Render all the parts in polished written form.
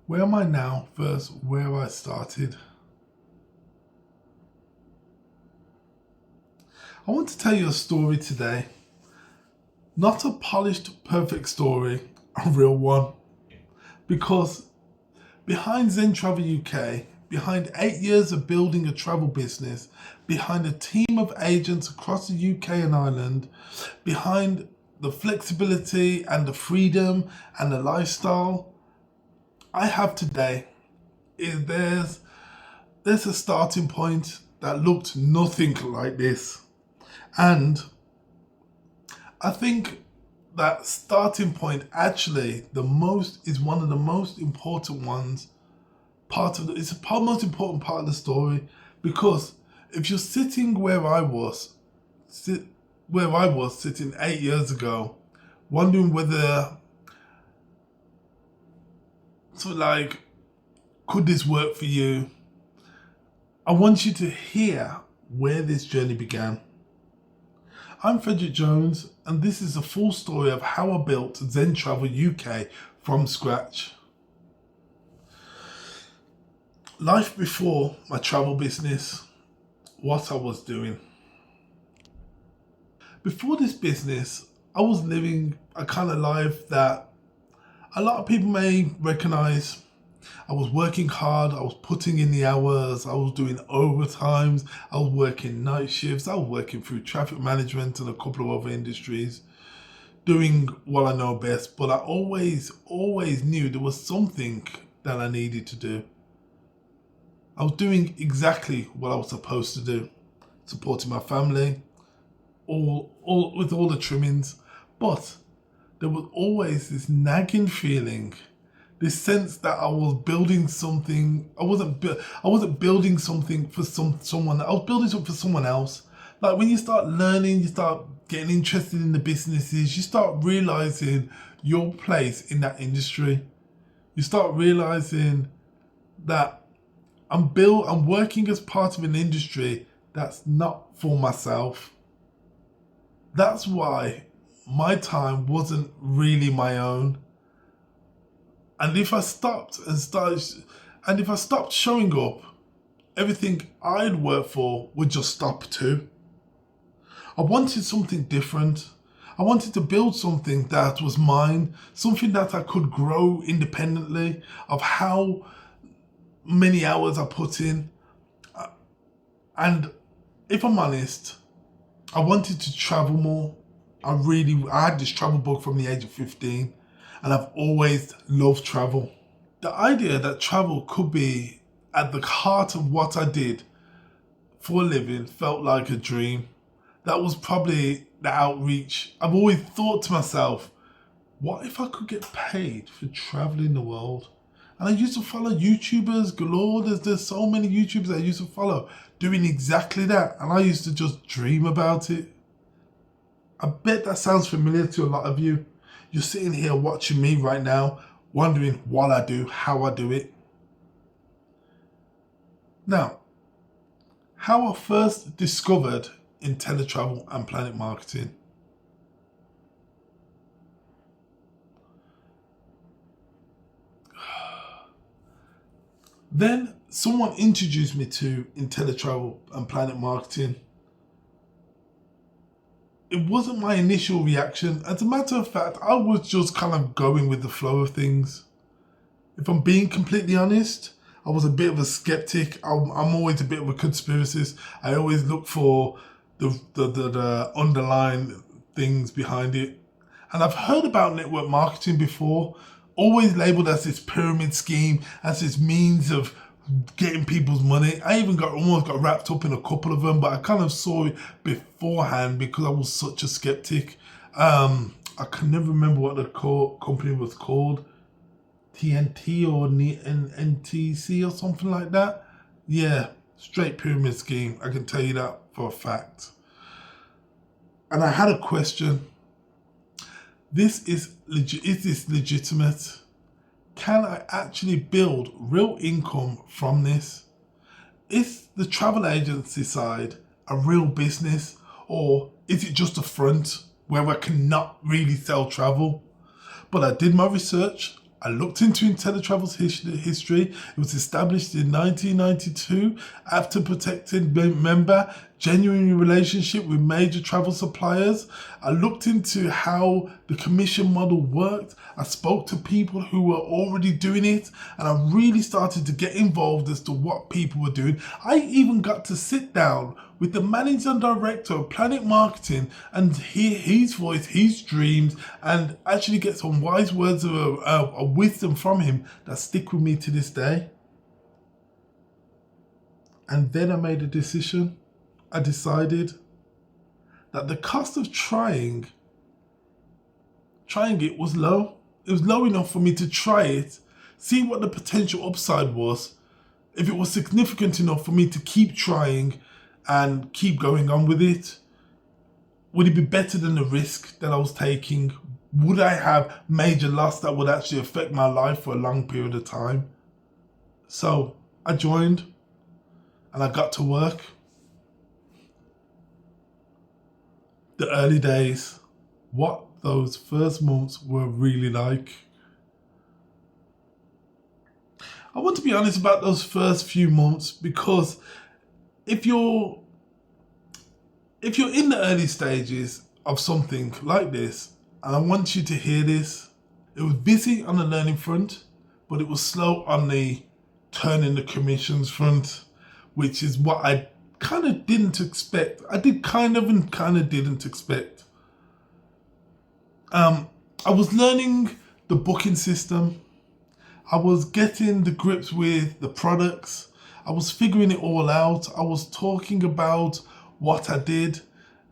Where am I now versus where I started? I want to tell you a story today. Not a polished, perfect story, a real one. Because behind Zen Travel UK, behind 8 years of building a travel business, behind a team of agents across the UK and Ireland, behind the flexibility and the freedom and the lifestyle I have today, there's a starting point that looked nothing like this. And I think that starting point actually is one of the most important ones. It's the most important part of the story, because if you're sitting where I was sitting 8 years ago, wondering whether could this work for you? I want you to hear where this journey began. I'm Frederick Jones, and this is a full story of how I built Zen Travel UK from scratch. Life before my travel business, what I was doing. Before this business, I was living a kind of life that a lot of people may recognize. I was working hard, I was putting in the hours, I was doing overtimes, I was working night shifts, I was working through traffic management and a couple of other industries, doing what I know best. But I always knew there was something that I needed to do. I was doing exactly what I was supposed to do, supporting my family, all with all the trimmings. But there was always this nagging feeling, this sense that I was building something. I wasn't building something for someone. I was building something for someone else. Like when you start learning, you start getting interested in the businesses, you start realizing your place in that industry. You start realizing that I'm working as part of an industry that's not for myself. That's why my time wasn't really my own. And if I stopped showing up, everything I'd worked for would just stop too. I wanted something different. I wanted to build something that was mine, something that I could grow independently of how many hours I put in. And if I'm honest, I wanted to travel more. I had this travel book from the age of 15. And I've always loved travel. The idea that travel could be at the heart of what I did for a living felt like a dream. That was probably the outreach. I've always thought to myself, what if I could get paid for traveling the world? And I used to follow YouTubers galore. There's so many YouTubers I used to follow doing exactly that. And I used to just dream about it. I bet that sounds familiar to a lot of you. You're sitting here watching me right now, wondering what I do, how I do it. Now, how I first discovered InteleTravel and PlanNet Marketing. Then someone introduced me to InteleTravel and PlanNet Marketing. It wasn't my initial reaction. As a matter of fact, I was just kind of going with the flow of things. If I'm being completely honest, I was a bit of a skeptic. I'm always a bit of a conspiracist. I always look for the underlying things behind it. And I've heard about network marketing before, always labeled as this pyramid scheme, as this means of getting people's money. I even almost got wrapped up in a couple of them, but I kind of saw it beforehand because I was such a skeptic. I can never remember what the company was called, TNT or NTC or something like that. Yeah, straight pyramid scheme. I can tell you that for a fact. And I had a question. Is this legitimate? Can I actually build real income from this? Is the travel agency side a real business, or is it just a front where I cannot really sell travel? But I did my research. I looked into InteleTravel's history. It was established in 1992 after protecting member genuine relationship with major travel suppliers. I looked into how the commission model worked. I spoke to people who were already doing it, and I really started to get involved as to what people were doing. I even got to sit down with the managing director of PlanNet Marketing and hear his voice, his dreams, and actually get some wise words of wisdom from him that stick with me to this day. And then I made a decision. I decided that the cost of trying it was low. It was low enough for me to try it, see what the potential upside was, if it was significant enough for me to keep trying and keep going on with it. Would it be better than the risk that I was taking? Would I have major loss that would actually affect my life for a long period of time? So I joined and I got to work. The early days, what those first months were really like. I want to be honest about those first few months, because if you're in the early stages of something like this, and I want you to hear this, it was busy on the learning front, but it was slow on the turning the commissions front, which is what I kind of didn't expect. I did kind of and kind of didn't expect. I was learning the booking system. I was getting the grips with the products. I was figuring it all out. I was talking about what I did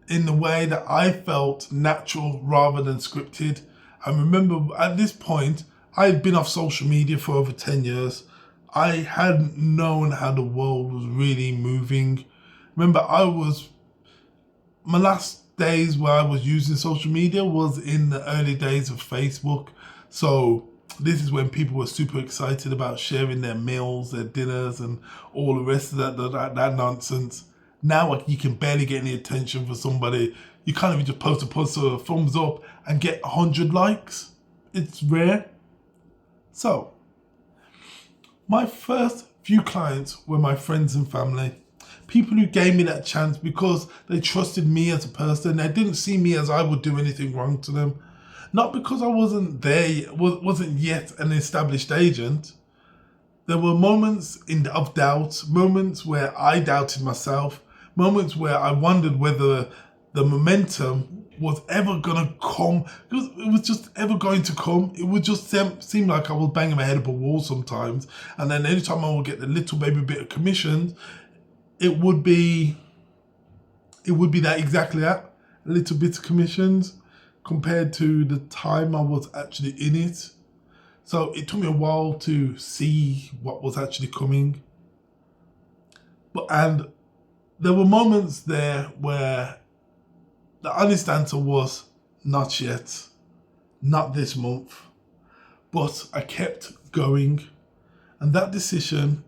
in the way that I felt natural rather than scripted. I remember at this point, I had been off social media for over 10 years. I hadn't known how the world was really moving. Remember, my last days where I was using social media was in the early days of Facebook. So this is when people were super excited about sharing their meals, their dinners, and all the rest of that nonsense. Now you can barely get any attention for somebody. You can't even just post a thumbs up and get 100 likes. It's rare. So my first few clients were my friends and family. People who gave me that chance because they trusted me as a person. They didn't see me as I would do anything wrong to them. Not because I wasn't yet an established agent. There were moments of doubt, moments where I doubted myself, moments where I wondered whether the momentum was ever going to come. It was just ever going to come. It would just seem like I was banging my head up a wall sometimes. And then anytime I would get the little baby bit of commission, it would be that exactly that, a little bit of commissions compared to the time I was actually in it. So it took me a while to see what was actually coming. And there were moments there where the honest answer was not yet, not this month. But I kept going, and that decision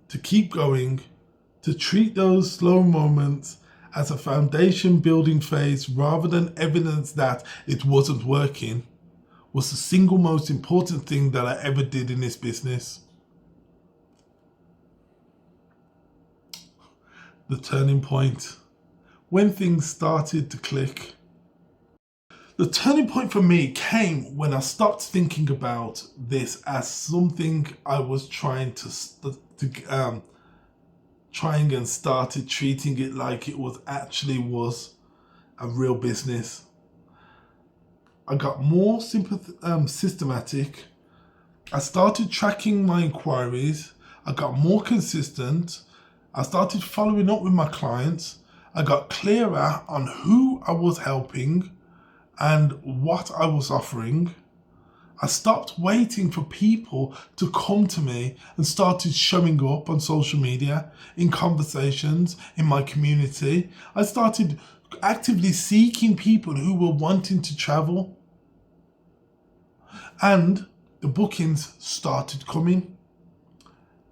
to keep going, to treat those slow moments as a foundation building phase rather than evidence that it wasn't working, was the single most important thing that I ever did in this business. The turning point, when things started to click. The turning point for me came when I stopped thinking about this as something I was trying and started treating it like it was a real business. I got more systematic. I started tracking my inquiries. I got more consistent. I started following up with my clients. I got clearer on who I was helping and what I was offering. I stopped waiting for people to come to me and started showing up on social media, in conversations, in my community. I started actively seeking people who were wanting to travel. And the bookings started coming.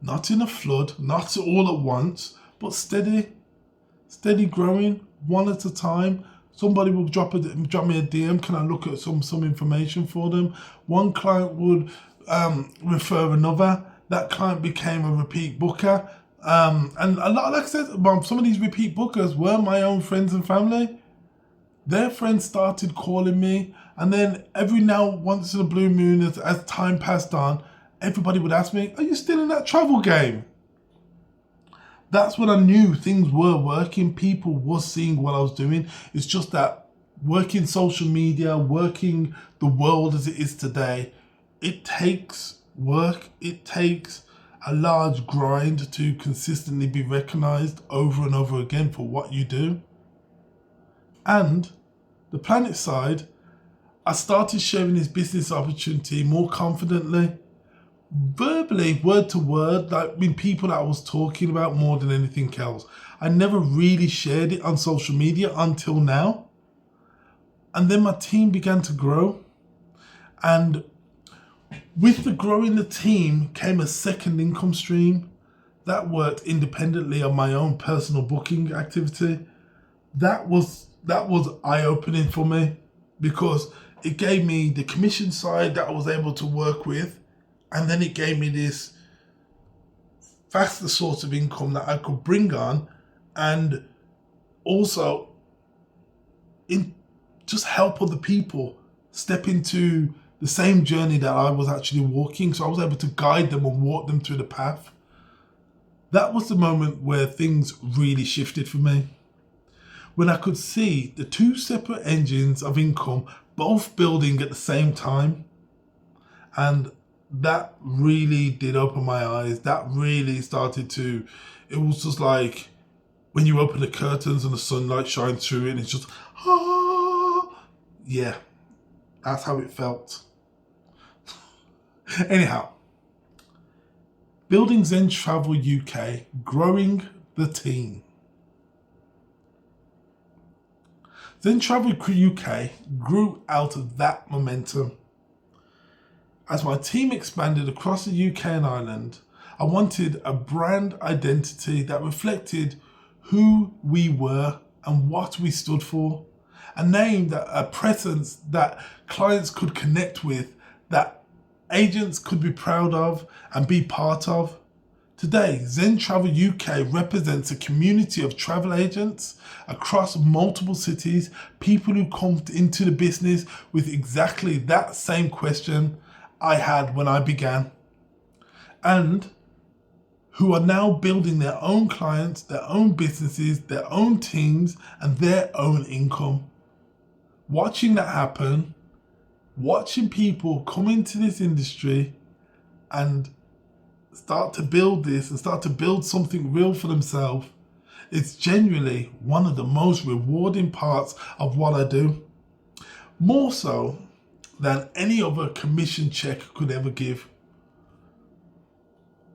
Not in a flood, not all at once, but steady growing, one at a time. Somebody will drop me a DM. Can I look at some information for them? One client would refer another. That client became a repeat booker. And a lot, like I said, some of these repeat bookers were my own friends and family. Their friends started calling me, and then every now once in a blue moon, as time passed on, everybody would ask me, "Are you still in that travel game?" That's when I knew things were working. People were seeing what I was doing. It's just that working social media, working the world as it is today, it takes work. It takes a large grind to consistently be recognized over and over again for what you do. And the PlanNet side, I started sharing this business opportunity more confidently, verbally, word to word, like with people that I was talking about more than anything else. I never really shared it on social media until now. And then my team began to grow. And with the growing the team came a second income stream that worked independently on my own personal booking activity. That was eye-opening for me, because it gave me the commission side that I was able to work with, and then it gave me this faster source of income that I could bring on, and also just help other people step into the same journey that I was actually walking. So I was able to guide them and walk them through the path. That was the moment where things really shifted for me, when I could see the two separate engines of income both building at the same time. And that really did open my eyes. That really started to, it was just like when you open the curtains and the sunlight shines through it, and it's just, yeah, that's how it felt. Anyhow, building Zen Travel UK, growing the team. Zen Travel UK grew out of that momentum. As my team expanded across the UK and Ireland, I wanted a brand identity that reflected who we were and what we stood for. A name, a presence that clients could connect with, that agents could be proud of and be part of. Today, Zen Travel UK represents a community of travel agents across multiple cities, people who come into the business with exactly that same question I had when I began, and who are now building their own clients, their own businesses, their own teams, and their own income. Watching that happen, watching people come into this industry and start to build this and start to build something real for themselves, it's genuinely one of the most rewarding parts of what I do. More so than any other commission check could ever give.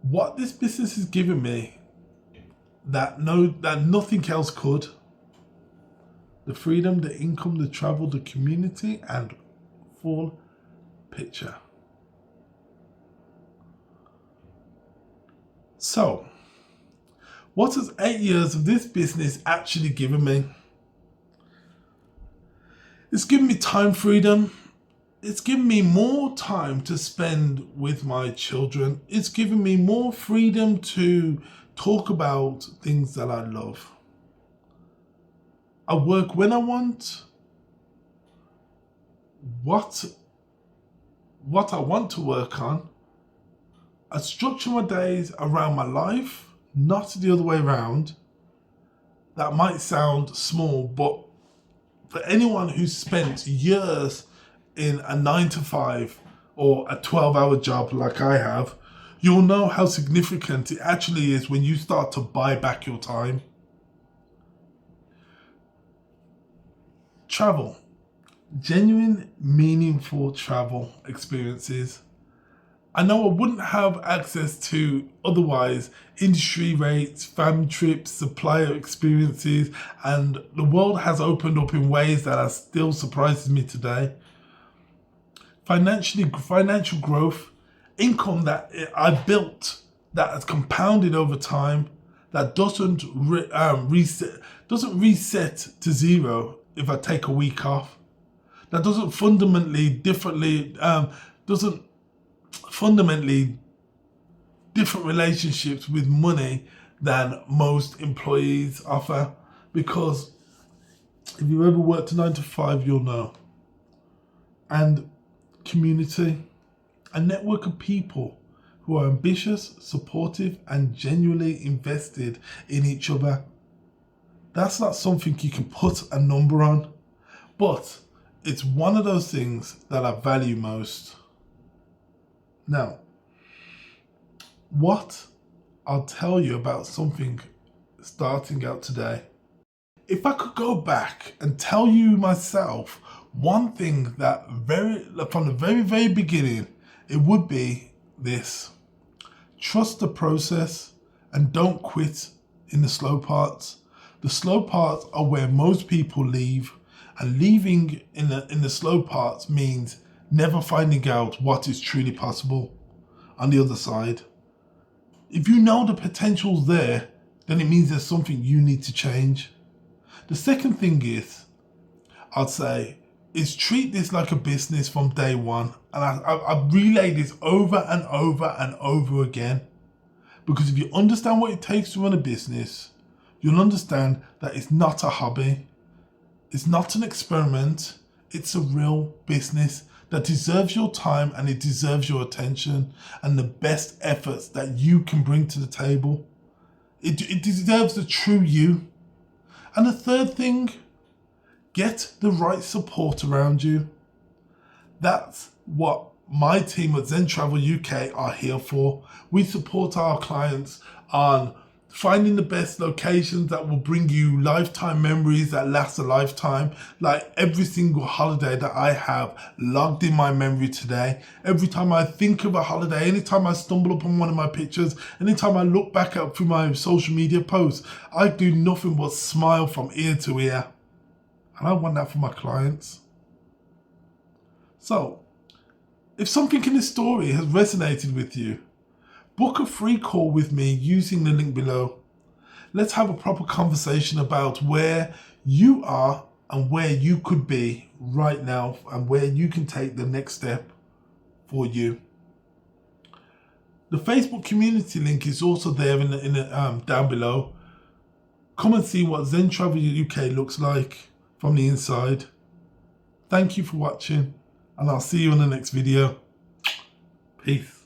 What this business has given me that nothing else could: the freedom, the income, the travel, the community, and full picture. So, what has 8 years of this business actually given me? It's given me time freedom. It's given me more time to spend with my children. It's given me more freedom to talk about things that I love. I work when I want, what I want to work on. I structure my days around my life, not the other way around. That might sound small, but for anyone who's spent years in a 9 to 5 or a 12-hour job like I have, you'll know how significant it actually is when you start to buy back your time. Travel. Genuine, meaningful travel experiences. I know I wouldn't have access to otherwise: industry rates, fam trips, supplier experiences, and the world has opened up in ways that are still surprises me today. Financial growth, income that I built, that has compounded over time, that doesn't reset to zero if I take a week off. That doesn't fundamentally differently doesn't fundamentally different relationships with money than most employees offer. Because if you've ever worked a 9 to 5, you'll know. And community, a network of people who are ambitious, supportive, and genuinely invested in each other. That's not something you can put a number on, but it's one of those things that I value most. Now, what I'll tell you about something starting out today. If I could go back and tell you myself one thing that from the very, very beginning, it would be this: trust the process and don't quit in the slow parts. The slow parts are where most people leave, and leaving in the slow parts means never finding out what is truly possible on the other side. If you know the potential's there, then it means there's something you need to change. The second thing is, I'd say, is treat this like a business from day one. And I relay this over and over and over again. Because if you understand what it takes to run a business, you'll understand that it's not a hobby. It's not an experiment. It's a real business that deserves your time, and it deserves your attention and the best efforts that you can bring to the table. It deserves the true you. And the third thing, get the right support around you. That's what my team at Zen Travel UK are here for. We support our clients on finding the best locations that will bring you lifetime memories that last a lifetime. Like every single holiday that I have logged in my memory today. Every time I think of a holiday, anytime I stumble upon one of my pictures, anytime I look back up through my social media posts, I do nothing but smile from ear to ear. And I want that for my clients. So, if something in this story has resonated with you, book a free call with me using the link below. Let's have a proper conversation about where you are and where you could be right now, and where you can take the next step for you. The Facebook community link is also there in the down below. Come and see what Zen Travel UK looks like from the inside. Thank you for watching, and I'll see you in the next video. Peace.